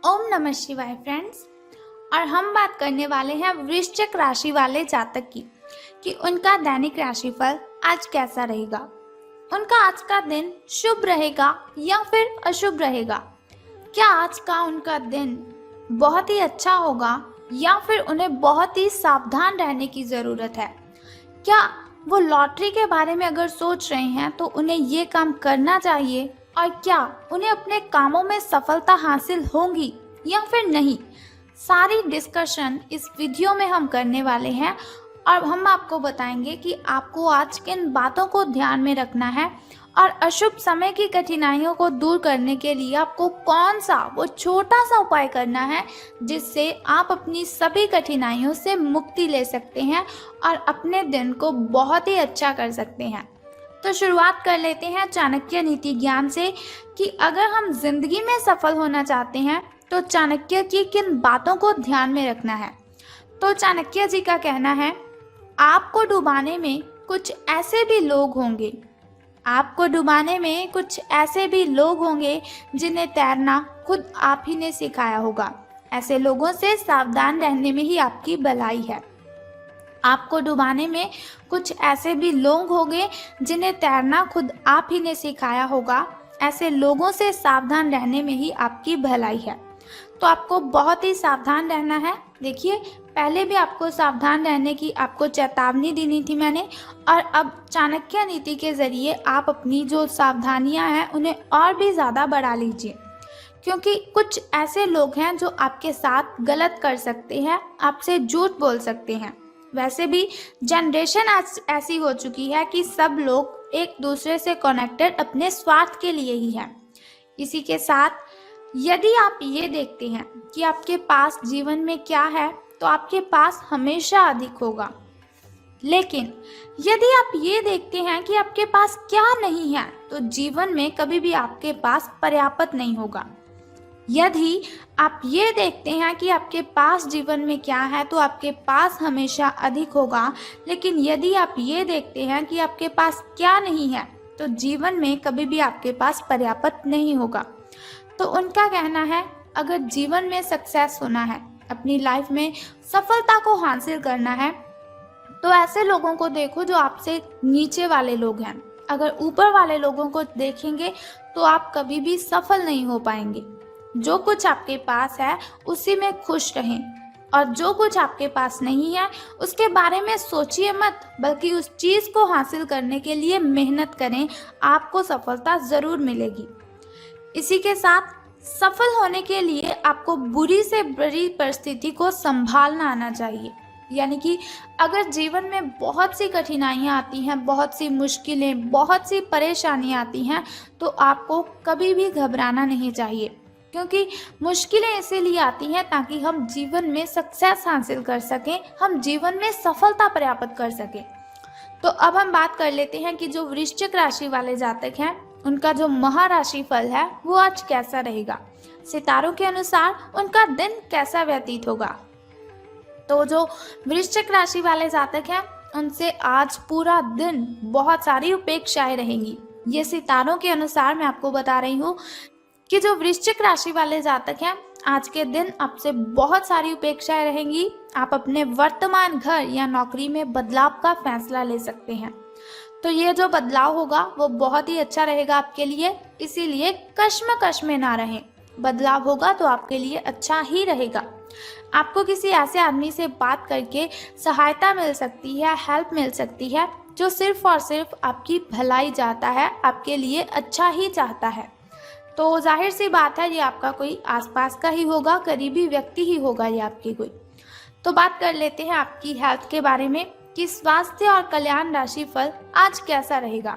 ओम नमः शिवाय फ्रेंड्स। और हम बात करने वाले हैं वृश्चिक राशि वाले जातक की कि उनका दैनिक राशिफल आज कैसा रहेगा। उनका आज का दिन शुभ रहेगा या फिर अशुभ रहेगा। क्या आज का उनका दिन बहुत ही अच्छा होगा या फिर उन्हें बहुत ही सावधान रहने की ज़रूरत है। क्या वो लॉटरी के बारे में अगर सोच रहे हैं तो उन्हें ये काम करना चाहिए, और क्या उन्हें अपने कामों में सफलता हासिल होगी या फिर नहीं। सारी डिस्कशन इस वीडियो में हम करने वाले हैं और हम आपको बताएंगे कि आपको आज किन बातों को ध्यान में रखना है और अशुभ समय की कठिनाइयों को दूर करने के लिए आपको कौन सा वो छोटा सा उपाय करना है जिससे आप अपनी सभी कठिनाइयों से मुक्ति ले सकते हैं और अपने दिन को बहुत ही अच्छा कर सकते हैं। तो शुरुआत कर लेते हैं चाणक्य नीति ज्ञान से कि अगर हम जिंदगी में सफल होना चाहते हैं तो चाणक्य की किन बातों को ध्यान में रखना है। तो चाणक्य जी का कहना है, आपको डुबाने में कुछ ऐसे भी लोग होंगे, आपको डुबाने में कुछ ऐसे भी लोग होंगे जिन्हें तैरना खुद आप ही ने सिखाया होगा। ऐसे लोगों से सावधान रहने में ही आपकी भलाई है। आपको डुबाने में कुछ ऐसे भी लोग होंगे जिन्हें तैरना खुद आप ही ने सिखाया होगा। ऐसे लोगों से सावधान रहने में ही आपकी भलाई है। तो आपको बहुत ही सावधान रहना है। देखिए, पहले भी आपको सावधान रहने की आपको चेतावनी देनी थी मैंने, और अब चाणक्य नीति के जरिए आप अपनी जो सावधानियां हैं उन्हें और भी ज़्यादा बढ़ा लीजिए, क्योंकि कुछ ऐसे लोग हैं जो आपके साथ गलत कर सकते हैं, आपसे झूठ बोल सकते हैं। वैसे भी जनरेशन आज ऐसी हो चुकी है कि सब लोग एक दूसरे से कनेक्टेड अपने स्वार्थ के लिए ही है। इसी के साथ यदि आप ये देखते हैं कि आपके पास जीवन में क्या है तो आपके पास हमेशा अधिक होगा, लेकिन यदि आप ये देखते हैं कि आपके पास क्या नहीं है तो जीवन में कभी भी आपके पास पर्याप्त नहीं होगा। यदि आप ये देखते हैं कि आपके पास जीवन में क्या है तो आपके पास हमेशा अधिक होगा, लेकिन यदि आप ये देखते हैं कि आपके पास क्या नहीं है तो जीवन में कभी भी आपके पास पर्याप्त नहीं होगा। तो उनका कहना है, अगर जीवन में सक्सेस होना है, अपनी लाइफ में सफलता को हासिल करना है, तो ऐसे लोगों को देखो जो आपसे नीचे वाले लोग हैं। अगर ऊपर वाले लोगों को देखेंगे तो आप कभी भी सफल नहीं हो पाएंगे। जो कुछ आपके पास है उसी में खुश रहें, और जो कुछ आपके पास नहीं है उसके बारे में सोचिए मत, बल्कि उस चीज़ को हासिल करने के लिए मेहनत करें। आपको सफलता ज़रूर मिलेगी। इसी के साथ सफल होने के लिए आपको बुरी से बुरी परिस्थिति को संभालना आना चाहिए। यानी कि अगर जीवन में बहुत सी कठिनाइयाँ आती हैं, बहुत सी मुश्किलें, बहुत सी परेशानियाँ आती हैं, तो आपको कभी भी घबराना नहीं चाहिए, क्योंकि मुश्किलें इसीलिए आती हैं ताकि हम जीवन में सक्सेस हासिल कर सकें, हम जीवन में सफलता प्राप्त कर सकें। तो अब हम बात कर लेते हैं कि जो वृश्चिक राशि वाले जातक हैं उनका जो महाराशि फल है वो आज कैसा रहेगा, सितारों के अनुसार उनका दिन कैसा व्यतीत होगा। तो जो वृश्चिक राशि वाले जातक हैं उनसे आज पूरा दिन बहुत सारी उपेक्षाएं रहेंगी। ये सितारों के अनुसार मैं आपको बता रही हूँ कि जो वृश्चिक राशि वाले जातक हैं आज के दिन आपसे बहुत सारी उपेक्षाएं रहेंगी। आप अपने वर्तमान घर या नौकरी में बदलाव का फैसला ले सकते हैं। तो ये जो बदलाव होगा वो बहुत ही अच्छा रहेगा आपके लिए, इसीलिए कश्मकश में ना रहें। बदलाव होगा तो आपके लिए अच्छा ही रहेगा। आपको किसी ऐसे आदमी से बात करके सहायता मिल सकती है, हेल्प मिल सकती है, जो सिर्फ और सिर्फ आपकी भलाई चाहता है, आपके लिए अच्छा ही चाहता है। तो जाहिर सी बात है ये आपका कोई आसपास का ही होगा, करीबी व्यक्ति ही होगा ये आपकी कोई। तो बात कर लेते हैं आपकी हेल्थ के बारे में कि स्वास्थ्य और कल्याण राशि फल आज कैसा रहेगा।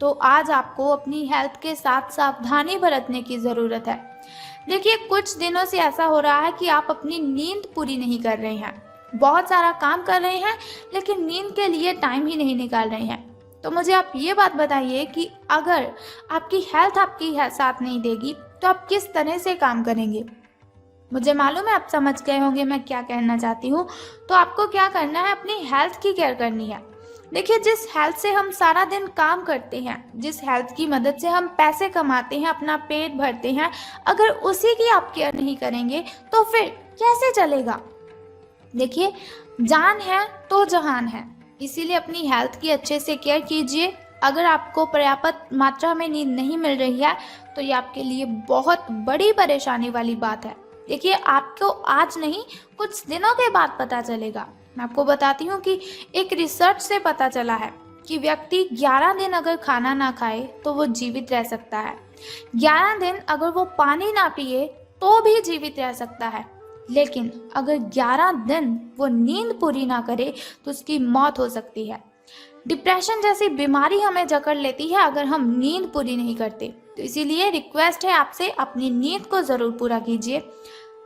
तो आज आपको अपनी हेल्थ के साथ सावधानी बरतने की ज़रूरत है। देखिए, कुछ दिनों से ऐसा हो रहा है कि आप अपनी नींद पूरी नहीं कर रहे हैं, बहुत सारा काम कर रहे हैं लेकिन नींद के लिए टाइम ही नहीं निकाल रहे हैं। तो मुझे आप ये बात बताइए कि अगर आपकी हेल्थ आपकी साथ नहीं देगी तो आप किस तरह से काम करेंगे। मुझे मालूम है आप समझ गए होंगे मैं क्या कहना चाहती हूँ। तो आपको क्या करना है, अपनी हेल्थ की केयर करनी है। देखिए, जिस हेल्थ से हम सारा दिन काम करते हैं, जिस हेल्थ की मदद से हम पैसे कमाते हैं, अपना पेट भरते हैं, अगर उसी की आप केयर नहीं करेंगे तो फिर कैसे चलेगा। देखिए, जान है तो जहान है, इसीलिए अपनी हेल्थ की अच्छे से केयर कीजिए। अगर आपको पर्याप्त मात्रा में नींद नहीं मिल रही है तो ये आपके लिए बहुत बड़ी परेशानी वाली बात है। देखिए, आपको आज नहीं कुछ दिनों के बाद पता चलेगा। मैं आपको बताती हूँ कि एक रिसर्च से पता चला है कि व्यक्ति 11 दिन अगर खाना ना खाए तो वो जीवित रह सकता है। 11 दिन अगर वो पानी ना पिए तो भी जीवित रह सकता है। लेकिन अगर 11 दिन वो नींद पूरी ना करे तो उसकी मौत हो सकती है। डिप्रेशन जैसी बीमारी हमें जकड़ लेती है अगर हम नींद पूरी नहीं करते। तो इसीलिए रिक्वेस्ट है आपसे, अपनी नींद को ज़रूर पूरा कीजिए।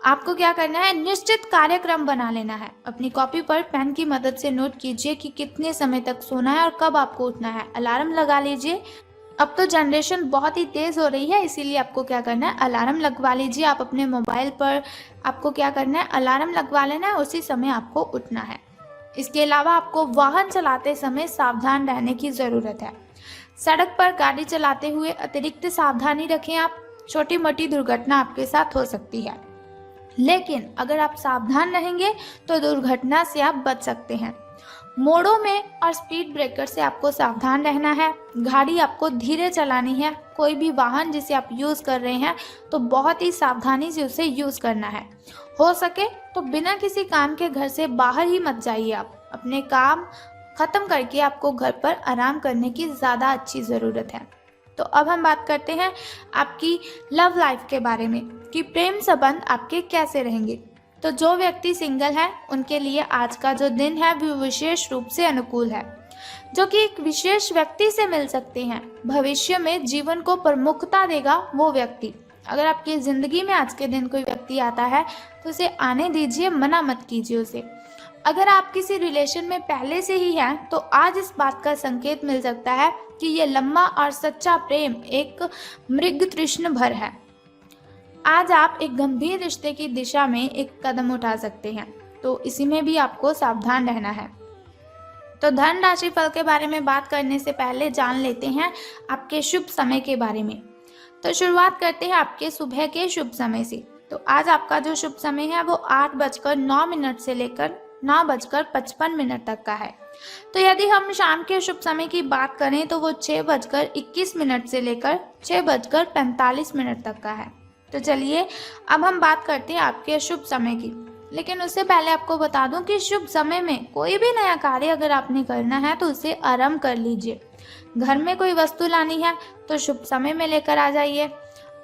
आपको क्या करना है, निश्चित कार्यक्रम बना लेना है। अपनी कॉपी पर पेन की मदद से नोट कीजिए कि कितने समय तक सोना है और कब आपको उठना है। अलार्म लगा लीजिए। अब तो जनरेशन बहुत ही तेज़ हो रही है, इसीलिए आपको क्या करना है, अलार्म लगवा लीजिए। आप अपने मोबाइल पर आपको क्या करना है, अलार्म लगवा लेना है, उसी समय आपको उठना है। इसके अलावा आपको वाहन चलाते समय सावधान रहने की ज़रूरत है। सड़क पर गाड़ी चलाते हुए अतिरिक्त सावधानी रखें आप। छोटी मोटी दुर्घटना आपके साथ हो सकती है, लेकिन अगर आप सावधान रहेंगे तो दुर्घटना से आप बच सकते हैं। मोड़ों में और स्पीड ब्रेकर से आपको सावधान रहना है। गाड़ी आपको धीरे चलानी है। कोई भी वाहन जिसे आप यूज़ कर रहे हैं तो बहुत ही सावधानी से उसे यूज़ करना है। हो सके तो बिना किसी काम के घर से बाहर ही मत जाइए। आप अपने काम ख़त्म करके आपको घर पर आराम करने की ज़्यादा अच्छी ज़रूरत है। तो अब हम बात करते हैं आपकी लव लाइफ के बारे में कि प्रेम संबंध आपके कैसे रहेंगे। तो जो व्यक्ति सिंगल है उनके लिए आज का जो दिन है वो विशेष रूप से अनुकूल है, जो कि एक विशेष व्यक्ति से मिल सकते हैं। भविष्य में जीवन को प्रमुखता देगा वो व्यक्ति। अगर आपकी ज़िंदगी में आज के दिन कोई व्यक्ति आता है तो उसे आने दीजिए, मना मत कीजिए उसे। अगर आप किसी रिलेशन में पहले से ही हैं तो आज इस बात का संकेत मिल सकता है कि ये लंबा और सच्चा प्रेम एक मृग तृष्ण भर है। आज आप एक गंभीर रिश्ते की दिशा में एक कदम उठा सकते हैं, तो इसी में भी आपको सावधान रहना है। तो धन राशि फल के बारे में बात करने से पहले जान लेते हैं आपके शुभ समय के बारे में। तो शुरुआत करते हैं आपके सुबह के शुभ समय से। तो आज आपका जो शुभ समय है वो 8:09 से लेकर 9:55 तक का है। तो यदि हम शाम के शुभ समय की बात करें तो वो 6:21 से लेकर 6:45 तक का है। तो चलिए अब हम बात करते हैं आपके शुभ समय की। लेकिन उससे पहले आपको बता दूं कि शुभ समय में कोई भी नया कार्य अगर आपने करना है तो उसे आरंभ कर लीजिए। घर में कोई वस्तु लानी है तो शुभ समय में लेकर आ जाइए।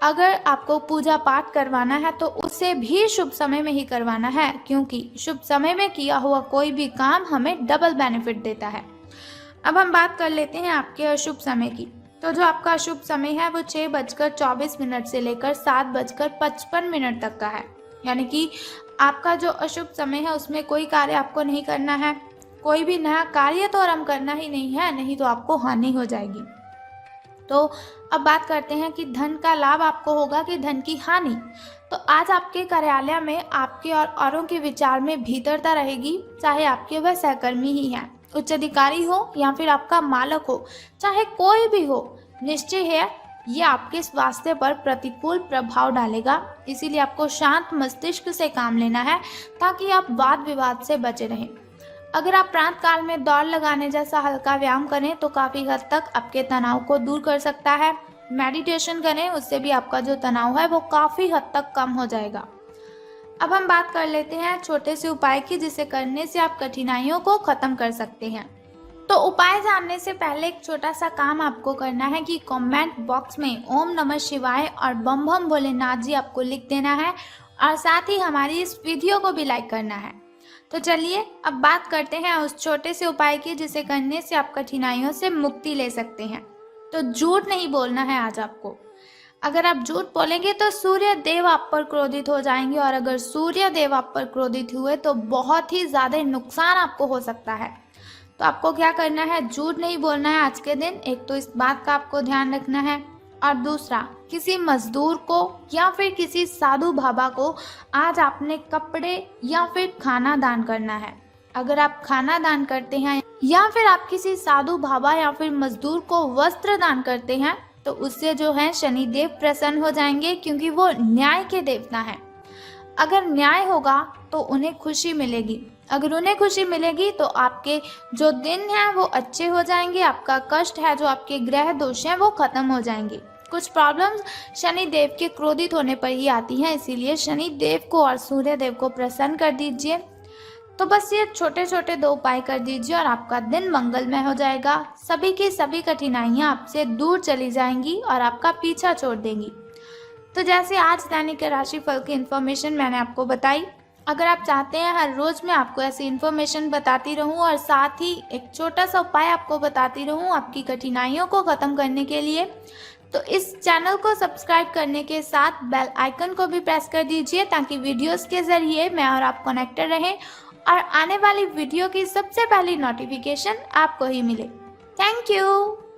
अगर आपको पूजा पाठ करवाना है तो उसे भी शुभ समय में ही करवाना है, क्योंकि शुभ समय में किया हुआ कोई भी काम हमें डबल बेनिफिट देता है। अब हम बात कर लेते हैं आपके अशुभ समय की। तो जो आपका शुभ समय है वो 6:24 से लेकर 7:55 तक का है। यानी कि आपका जो अशुभ समय है उसमें कोई कार्य आपको नहीं करना है। कोई भी नया कार्य तो आरंभ करना ही नहीं है, नहीं तो आपको हानि हो जाएगी। तो अब बात करते हैं कि धन का लाभ आपको होगा कि धन की हानि। तो आज आपके कार्यालय में आपके और औरों के विचार में भीतरता रहेगी, चाहे आपके वह सहकर्मी ही हैं, उच्च अधिकारी हो या फिर आपका मालक हो, चाहे कोई भी हो। निश्चय है ये आपके स्वास्थ्य पर प्रतिकूल प्रभाव डालेगा। इसीलिए आपको शांत मस्तिष्क से काम लेना है ताकि आप वाद विवाद से बचे रहें। अगर आप प्रातः काल में दौड़ लगाने जैसा हल्का व्यायाम करें तो काफ़ी हद तक आपके तनाव को दूर कर सकता है। मेडिटेशन करें, उससे भी आपका जो तनाव है वो काफ़ी हद तक कम हो जाएगा। अब हम बात कर लेते हैं छोटे से उपाय की, जिसे करने से आप कठिनाइयों को ख़त्म कर सकते हैं। तो उपाय जानने से पहले एक छोटा सा काम आपको करना है कि कमेंट बॉक्स में ओम नमः शिवाय और बम बम भोलेनाथ जी आपको लिख देना है और साथ ही हमारी इस वीडियो को भी लाइक करना है। तो चलिए अब बात करते हैं उस छोटे से उपाय की, जिसे करने से आप कठिनाइयों से मुक्ति ले सकते हैं। तो झूठ नहीं बोलना है आज आपको। अगर आप झूठ बोलेंगे तो सूर्य देव आप पर क्रोधित हो जाएंगे, और अगर सूर्य देव आप पर क्रोधित हुए तो बहुत ही ज़्यादा नुकसान आपको हो सकता है। तो आपको क्या करना है, झूठ नहीं बोलना है आज के दिन। एक तो इस बात का आपको ध्यान रखना है, और दूसरा किसी मजदूर को या फिर किसी साधु बाबा को आज आपने कपड़े या फिर खाना दान करना है। अगर आप खाना दान करते हैं या फिर आप किसी साधु बाबा या फिर मजदूर को वस्त्र दान करते हैं तो उससे जो है शनिदेव प्रसन्न हो जाएंगे, क्योंकि वो न्याय के देवता हैं। अगर न्याय होगा तो उन्हें खुशी मिलेगी। अगर उन्हें खुशी मिलेगी तो आपके जो दिन हैं वो अच्छे हो जाएंगे, आपका कष्ट है, जो आपके ग्रह दोष हैं वो खत्म हो जाएंगे। कुछ प्रॉब्लम्स शनि देव के क्रोधित होने पर ही आती हैं, इसीलिए शनि देव को और सूर्य देव को प्रसन्न कर दीजिए। तो बस ये छोटे छोटे 2 उपाय कर दीजिए और आपका दिन मंगलमय हो जाएगा। सभी की सभी कठिनाइयाँ आपसे दूर चली जाएंगी और आपका पीछा छोड़ देंगी। तो जैसे आज दैनिक राशिफल की इन्फॉर्मेशन मैंने आपको बताई, अगर आप चाहते हैं हर रोज़ मैं आपको ऐसी इन्फॉर्मेशन बताती रहूं और साथ ही एक छोटा सा उपाय आपको बताती रहूं आपकी कठिनाइयों को ख़त्म करने के लिए, तो इस चैनल को सब्सक्राइब करने के साथ बेल आइकन को भी प्रेस कर दीजिए, ताकि वीडियोस के ज़रिए मैं और आप कनेक्टेड रहें और आने वाली वीडियो की सबसे पहली नोटिफिकेशन आपको ही मिले। Thank you.